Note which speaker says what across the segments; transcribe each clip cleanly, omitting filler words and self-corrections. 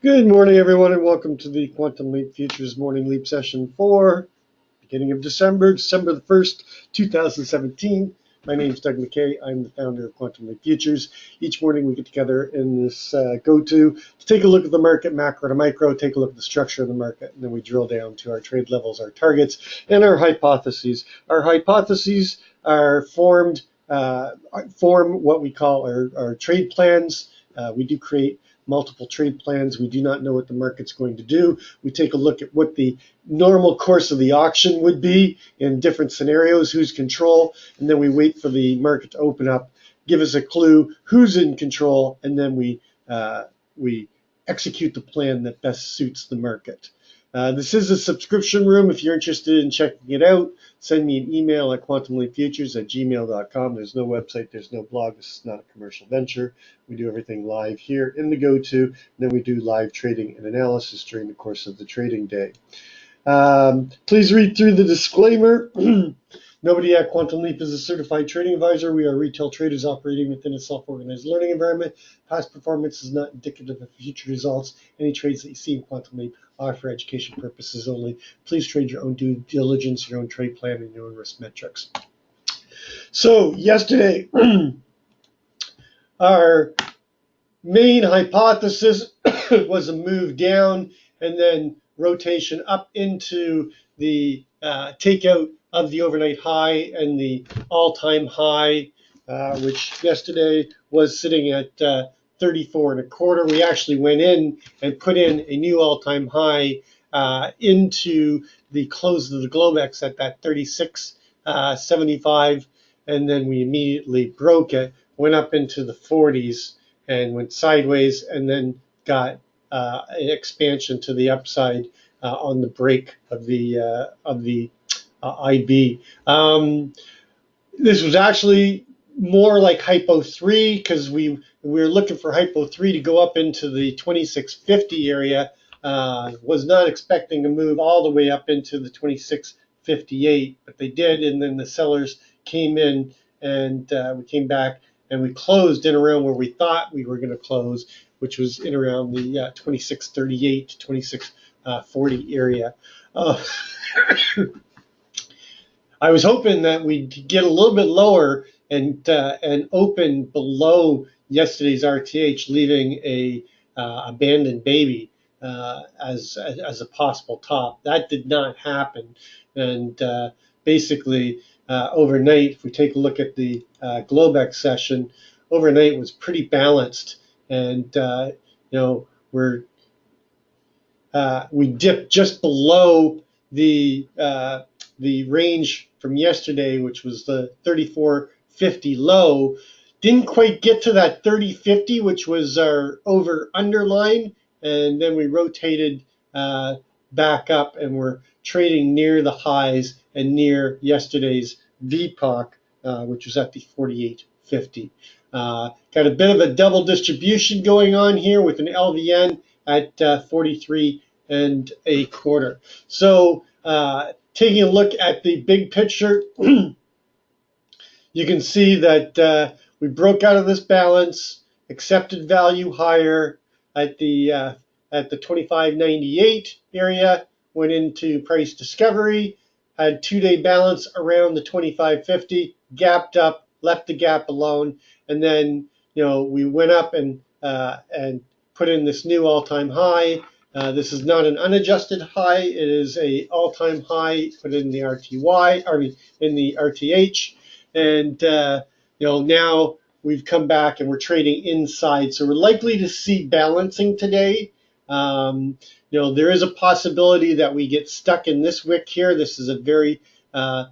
Speaker 1: Good morning, everyone, and welcome to the Quantum Leap Futures Morning Leap Session 4, beginning of December the 1st, 2017. My name is Doug McKay. I'm the founder of Quantum Leap Futures. Each morning we get together in this go-to to take a look at the market, macro to micro, take a look at the structure of the market, and then we drill down to our trade levels, our targets, and our hypotheses. Our hypotheses are form what we call our trade plans. We do create multiple trade plans. We do not know what the market's going to do. We take a look at what the normal course of the auction would be in different scenarios, who's control, and then we wait for the market to open up, give us a clue who's in control, and then we execute the plan that best suits the market. This is a subscription room. If you're interested in checking it out, send me an email at quantumleapfutures@gmail.com. There's no website, there's no blog. This is not a commercial venture. We do everything live here in the go-to, and then we do live trading and analysis during the course of the trading day. Please read through the disclaimer. Nobody at Quantum Leap is a certified trading advisor. We are retail traders operating within a self-organized learning environment. Past performance is not indicative of future results. Any trades that you see in Quantum Leap are for education purposes only. Please trade your own due diligence, your own trade plan, and your own risk metrics. So yesterday, our main hypothesis was a move down and then rotation up into the takeout of the overnight high and the all-time high, which yesterday was sitting at 34 and a quarter. We actually went in and put in a new all-time high into the close of the Globex at that 36.75, and then we immediately broke it, went up into the 40s and went sideways, and then got an expansion to the upside on the break of the IB. This was actually more like hypo 3 because we were looking for hypo 3 to go up into the 2650 area. Was not expecting to move all the way up into the 2658, but they did, and then the sellers came in, and we came back and we closed in around where we thought we were going to close, which was in around the 2638 to 2640 area. I was hoping that we'd get a little bit lower and open below yesterday's RTH, leaving a abandoned baby as a possible top. That did not happen, and basically overnight, if we take a look at the Globex session, overnight was pretty balanced, and we dipped just below the range from yesterday, which was the 34.50 low. Didn't quite get to that 30.50, which was our over underline, and then we rotated back up, and we're trading near the highs and near yesterday's VPOC, which was at the 48.50. Got a bit of a double distribution going on here with an LVN at 43 and a quarter. So taking a look at the big picture, you can see that we broke out of this balance, accepted value higher at the 25.98 area, went into price discovery, had 2-day balance around the 25.50, gapped up, left the gap alone, and then we went up and put in this new all-time high. This is not an unadjusted high. It is a all-time high put in the in the RTH, and now we've come back and we're trading inside. So we're likely to see balancing today. There is a possibility that we get stuck in this wick here. This is a very thin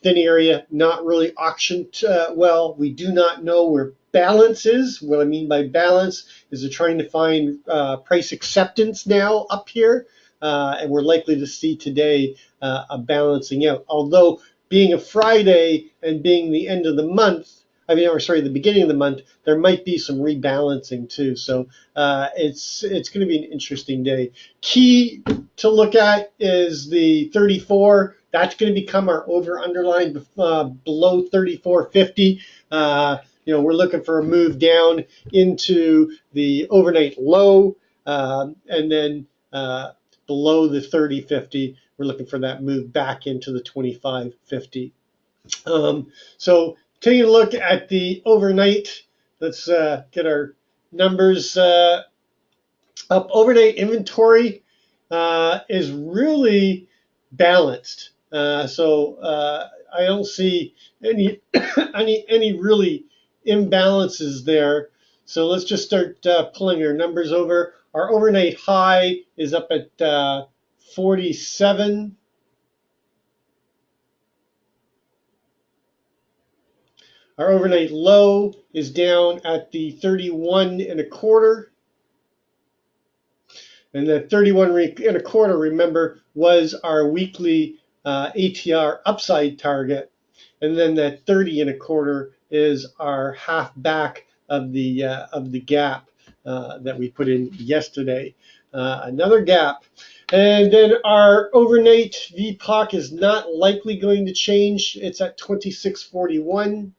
Speaker 1: area, not really auctioned well. We do not know where balance is. What I mean by balance is they're trying to find price acceptance now up here, and we're likely to see today a balancing out. Although being a Friday and being the end of the month, the beginning of the month, there might be some rebalancing too. So it's going to be an interesting day. Key to look at is the 34. That's going to become our over underline below 34.50. We're looking for a move down into the overnight low and then below the 30.50, we're looking for that move back into the 25.50. So taking a look at the overnight, let's get our numbers up. Overnight inventory is really balanced. I don't see any any really imbalances there. So let's just start pulling our numbers over. Our overnight high is up at 47. Our overnight low is down at the 31 and a quarter. And the 31 and a quarter, remember, was our weekly ATR upside target. And then that 30 and a quarter is our half back of the gap that we put in yesterday. Another gap. And then our overnight VPOC is not likely going to change. It's at 2641.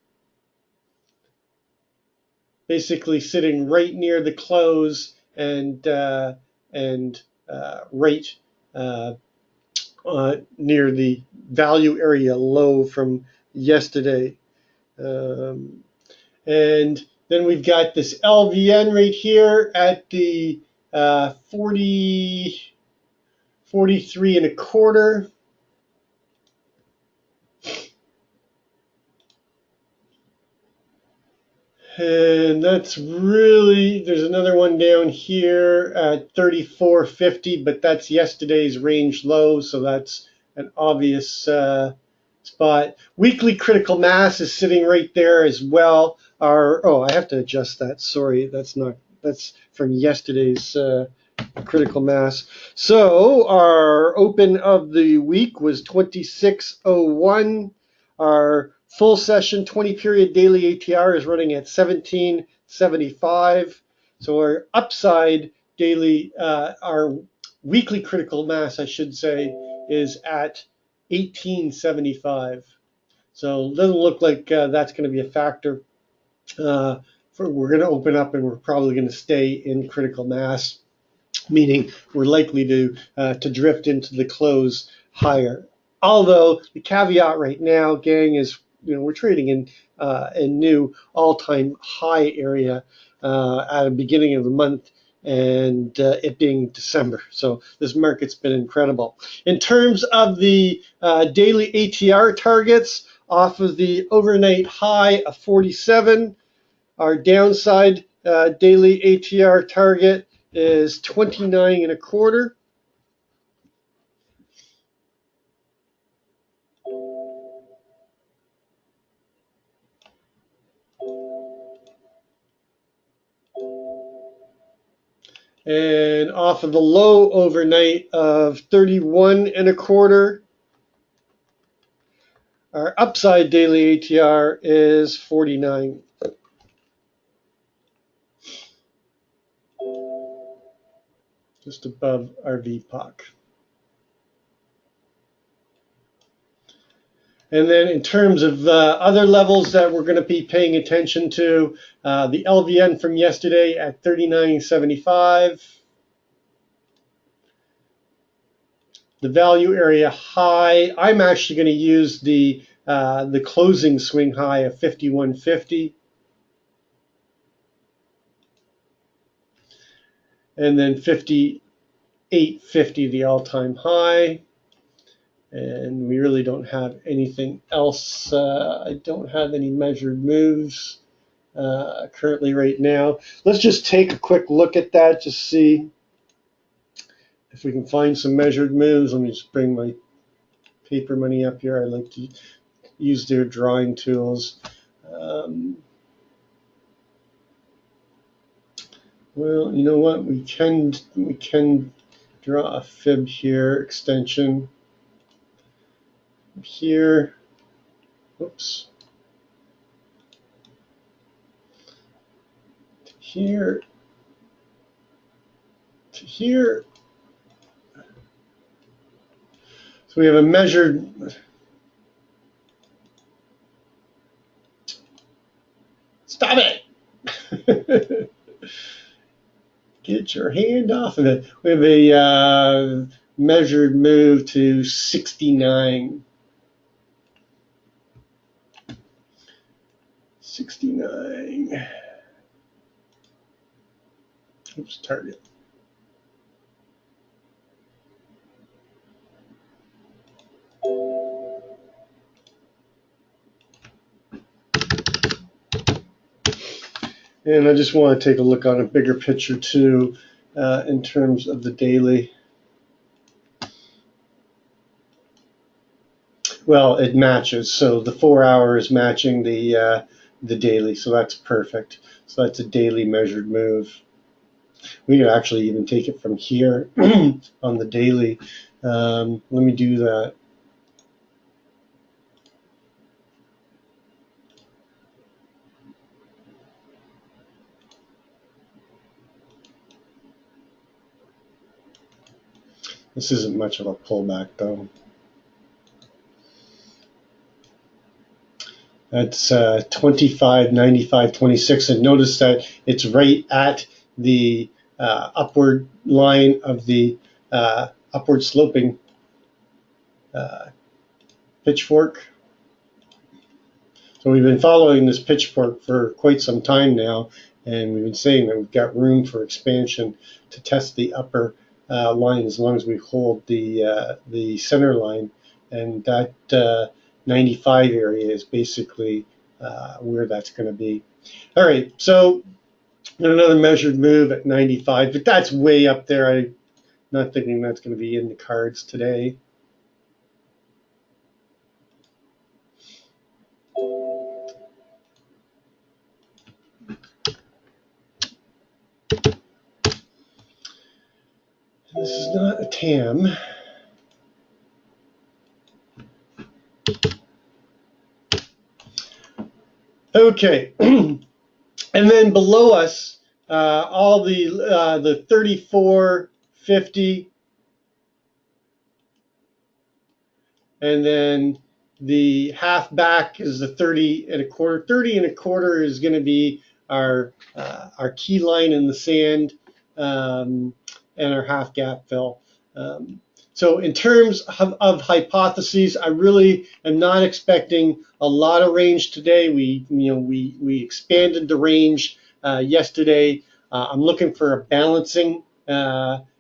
Speaker 1: Basically sitting right near the close and right near the value area low from yesterday. And then we've got this LVN right here at the 43 and a quarter. And that's really, there's another one down here at 34.50, but that's yesterday's range low, so that's an obvious spot. Weekly critical mass is sitting right there as well. Oh, I have to adjust that. Sorry, that's from yesterday's critical mass. So our open of the week was 2601. Our full session 20 period daily ATR is running at 1775. So our upside daily, our weekly critical mass, I should say, is at 1875. So it doesn't look like that's going to be a factor. We're going to open up and we're probably going to stay in critical mass, meaning we're likely to drift into the close higher. Although the caveat right now, gang, is we're trading in a new all-time high area at the beginning of the month, and it being December. So this market's been incredible. In terms of the daily ATR targets, off of the overnight high of 47, our downside daily ATR target is 29 and a quarter. And off of the low overnight of 31 and a quarter, our upside daily ATR is 49. Just above our VPOC. And then in terms of other levels that we're going to be paying attention to, the LVN from yesterday at 39.75. The value area high, I'm actually going to use the closing swing high of 51.50. And then 58.50, the all-time high. And we really don't have anything else. I don't have any measured moves currently right now. Let's just take a quick look at that, just see if we can find some measured moves. Let me just bring my paper money up here. I like to use their drawing tools. Well, you know what? We can draw a fib here, extension here. Whoops. To here. To here. So we have a measured. Stop it! Get your hand off of it. We have a measured move to 69. 69. Oops, target. And I just want to take a look on a bigger picture too, in terms of the daily. Well, it matches. So the 4 hour is matching the daily, so that's perfect. So that's a daily measured move. We could actually even take it from here on the daily. Let me do that. This isn't much of a pullback though. That's 25, 95, 26. And notice that it's right at the upward line of the upward sloping pitchfork. So we've been following this pitchfork for quite some time now, and we've been saying that we've got room for expansion to test the upper line as long as we hold the center line, and that 95 area is basically where that's going to be. All right, so another measured move at 95, but that's way up there. I'm not thinking that's going to be in the cards today. This is not a TAM. Okay, and then below us, all the 34.50, and then the half back is the 30 and a quarter. 30 and a quarter is going to be our key line in the sand, and our half gap fill. So in terms of hypotheses, I really am not expecting a lot of range today. We expanded the range yesterday. I'm looking for a balancing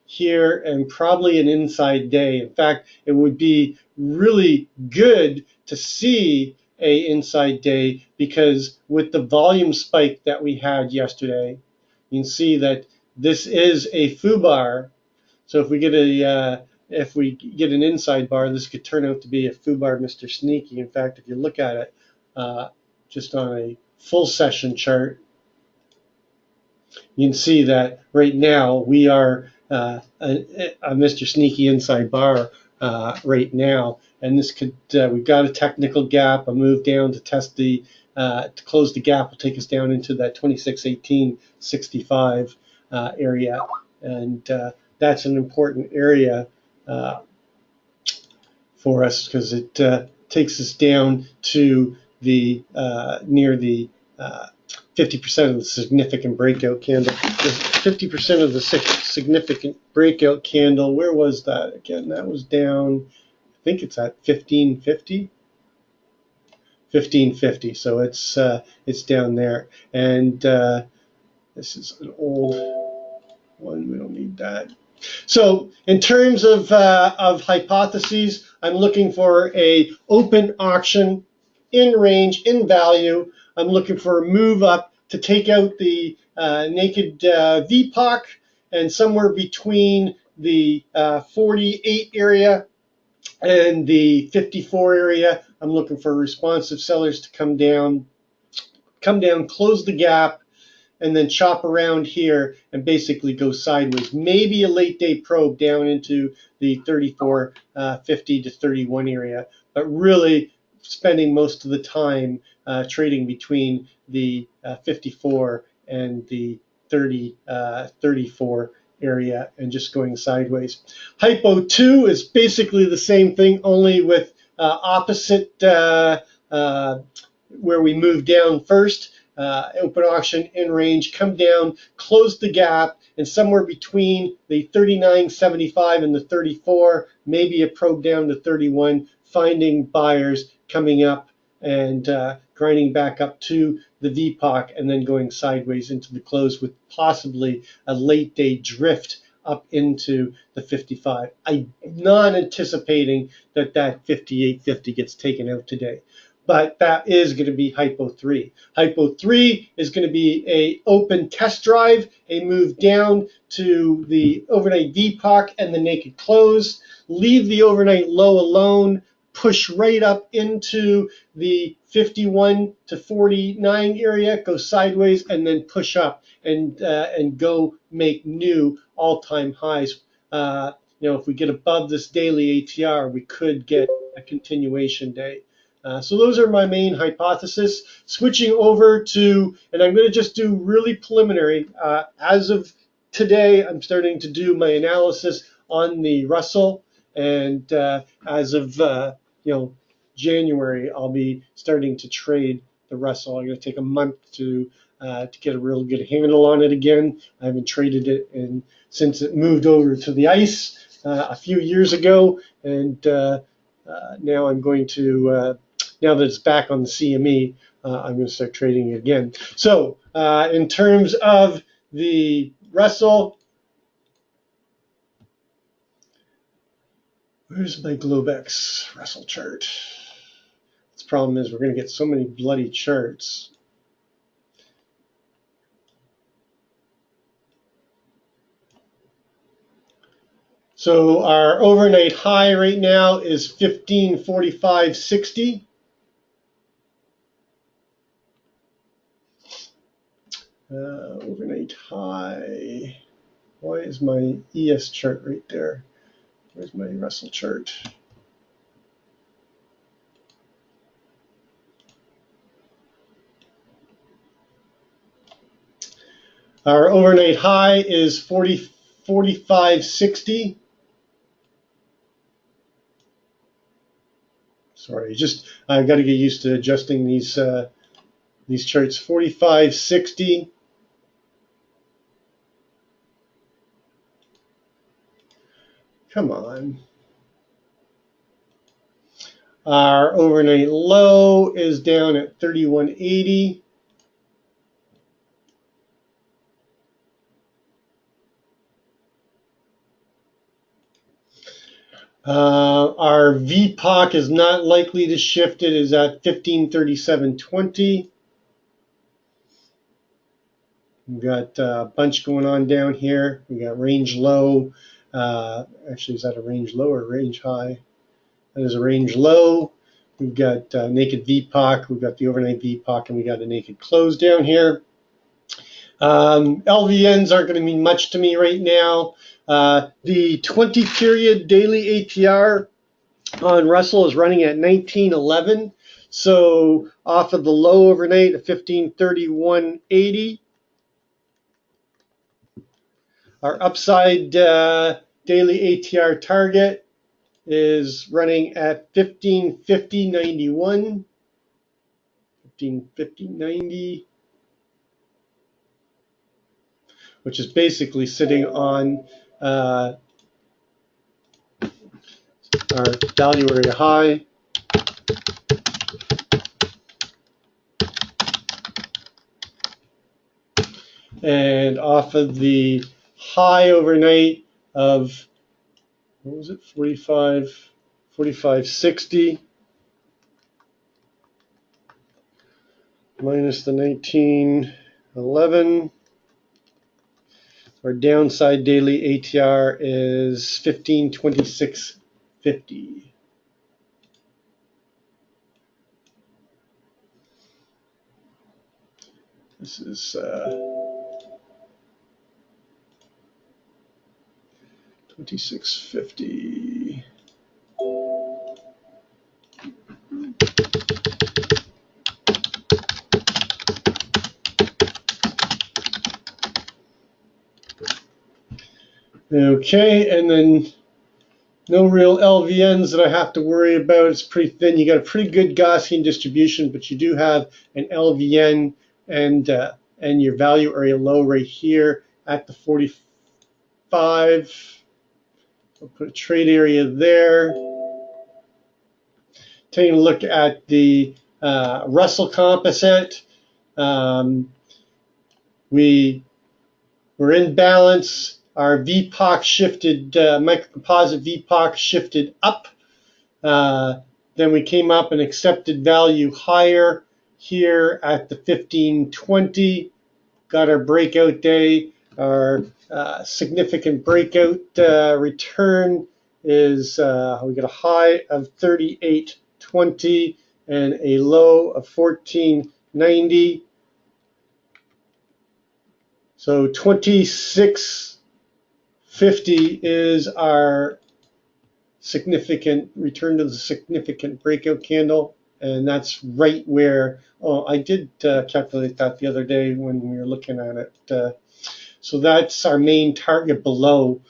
Speaker 1: here and probably an inside day. In fact, it would be really good to see a inside day, because with the volume spike that we had yesterday, you can see that this is a FUBAR. So if we get an inside bar, this could turn out to be a FUBAR Mr. Sneaky. In fact, if you look at it just on a full session chart, you can see that right now we are a Mr. Sneaky inside bar right now, and this could we've got a technical gap, a move down to test the to close the gap will take us down into that 26.1865 area, and that's an important area for us because it takes us down to the near the 50% of the significant breakout candle. 50% of the significant breakout candle. Where was that again? That was down. I think it's at 1550. 1550. So it's down there, and this is an old one. We don't need that. So in terms of hypotheses, I'm looking for a open auction in range, in value. I'm looking for a move up to take out the naked VPOC, and somewhere between the 48 area and the 54 area, I'm looking for responsive sellers to come down, close the gap, and then chop around here and basically go sideways. Maybe a late day probe down into the 34.50 to 31 area, but really spending most of the time trading between the 54 and the 34 area and just going sideways. Hypo 2 is basically the same thing, only with opposite where we move down first. open auction in range, come down, close the gap, and somewhere between the 39.75 and the 34, maybe a probe down to 31, finding buyers coming up and grinding back up to the VPOC and then going sideways into the close with possibly a late day drift up into the 55. I'm not anticipating that 58.50 gets taken out today, but that is going to be hypo 3. Hypo 3 is going to be a open test drive, a move down to the overnight VPOC and the naked close, leave the overnight low alone, push right up into the 51 to 49 area, go sideways, and then push up and go make new all-time highs. If we get above this daily ATR, we could get a continuation day. So those are my main hypotheses. Switching over to, and I'm going to just do really preliminary. As of today, I'm starting to do my analysis on the Russell, and as of January, I'll be starting to trade the Russell. I'm going to take a month to get a real good handle on it again. I haven't traded it since it moved over to the ice a few years ago, and now I'm going to, now that it's back on the CME, I'm going to start trading it again. So in terms of the Russell, where's my Globex Russell chart? The problem is we're going to get so many bloody charts. So our overnight high right now is 1545.60. Overnight high. Why is my ES chart right there? Where's my Russell chart? Our overnight high is 45.60. Sorry, I got to get used to adjusting these charts. 45.60. Come on. Our overnight low is down at 31.80. Our VPOC is not likely to shift. It is at 1537.20. We've got a bunch going on down here. We got range low. Actually, is that a range low or range high? That is a range low. We've got naked VPOC. We've got the overnight VPOC, and we got a naked close down here. LVNs aren't going to mean much to me right now. The 20-period daily ATR on Russell is running at 1911. So off of the low overnight of 1531.80. Our upside daily ATR target is running at 1550.91. 1550.90. Which is basically sitting on our value area high. And off of the high overnight of, what was it, 45.60 minus the 1911. Our downside daily ATR is 1526.50. This is 2650. Okay, and then no real LVNs that I have to worry about. It's pretty thin. You got a pretty good Gaussian distribution, but you do have an LVN and your value area low right here at the 45. We'll put a trade area there. Taking a look at the Russell composite, we were in balance. Our VPOC shifted, microcomposite VPOC shifted up. Then we came up and accepted value higher here at the 1520. Got our breakout day. Our significant breakout return is we got a high of 38.20 and a low of 14.90. So 26.50 is our significant return to the significant breakout candle, and that's right where, oh, I did calculate that the other day when we were looking at it. So that's our main target below.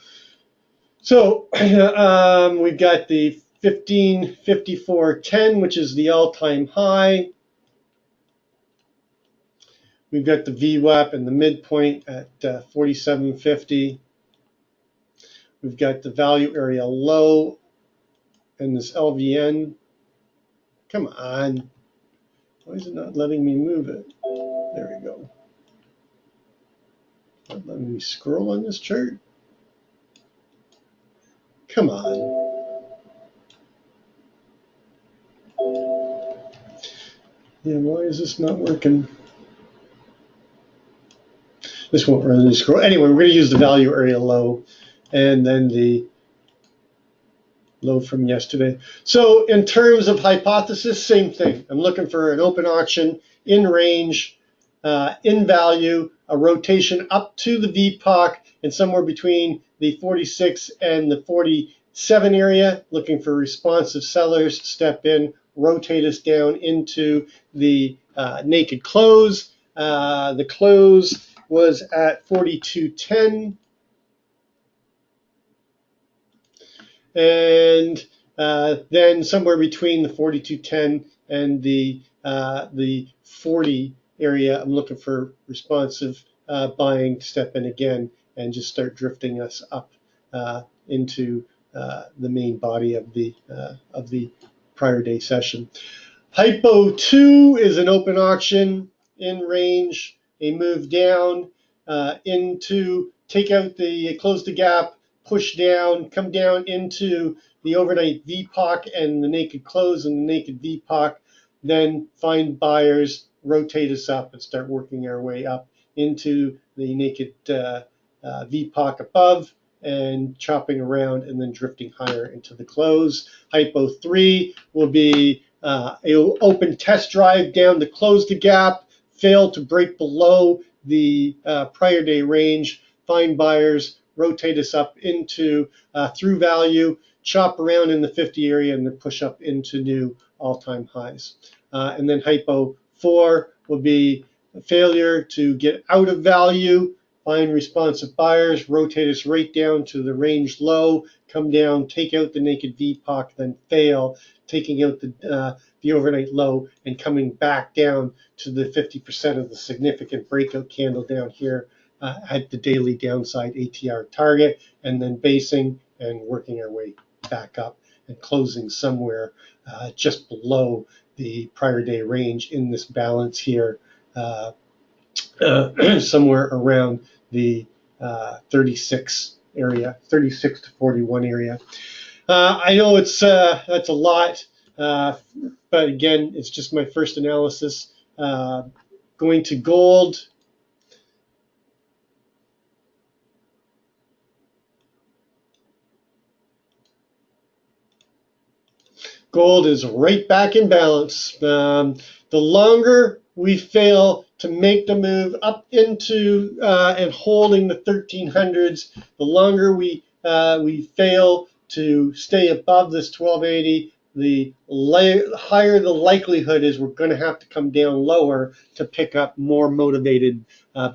Speaker 1: So we've got the 1554.10, which is the all-time high. We've got the VWAP and the midpoint at 47.50. We've got the value area low and this LVN. Come on. Why is it not letting me move it? There we go. Not letting me scroll on this chart. Come on. Yeah, why is this not working? This won't really scroll. Anyway, we're going to use the value area low and then the low from yesterday. So in terms of hypothesis, same thing. I'm looking for an open auction in range, in value, a rotation up to the VPOC and somewhere between the 46 and the 47 area, looking for responsive sellers, step in, rotate us down into the naked close. The close was at 42.10. And then somewhere between the 42.10 and the 40 area, I'm looking for responsive buying to step in again and just start drifting us up into the main body of the prior day session. Hypo 2 is an open auction in range, a move down into take out the close the gap, push down, come down into the overnight VPOC and the naked close and the naked VPOC, then find buyers, rotate us up and start working our way up into the naked VPOC above and chopping around and then drifting higher into the close. Hypo 3 will be an open test drive down to close the gap, fail to break below the prior day range, find buyers, rotate us up into through value, chop around in the 50 area, and then push up into new all-time highs. And then Hypo 4 will be a failure to get out of value, find responsive buyers, rotate us right down to the range low, come down, take out the naked VPOC, then fail, taking out the overnight low and coming back down to the 50% of the significant breakout candle down here at the daily downside ATR target, and then basing and working our way back up and closing somewhere just below the prior day range in this balance here, somewhere around the 36 area, 36 to 41 area. I know it's that's a lot, but again, it's just my first analysis. Going to gold. Gold is right back in balance. The longer we fail to make the move up into and holding the 1300s, the longer we fail to stay above this 1280, the higher the likelihood is we're going to have to come down lower to pick up more motivated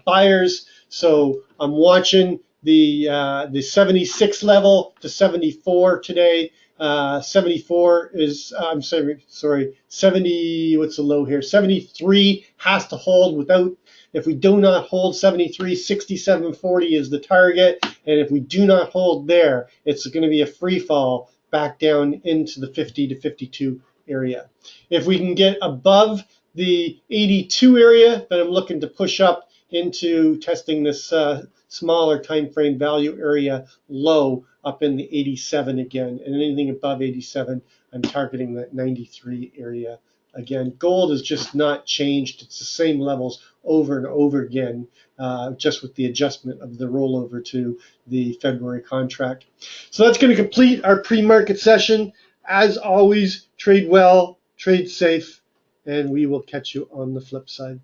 Speaker 1: buyers. So I'm watching the 76 level to 74 today. 74 is, I'm sorry, 70, what's the low here? 73 has to hold without, if we do not hold 73, 67.40 is the target. And if we do not hold there, it's going to be a free fall back down into the 50 to 52 area. If we can get above the 82 area, then I'm looking to push up into testing this smaller time frame value area low up in the 87 again. And anything above 87, I'm targeting that 93 area again. Gold has just not changed. It's the same levels over and over again, just with the adjustment of the rollover to the February contract. So that's going to complete our pre-market session. As always, trade well, trade safe, and we will catch you on the flip side.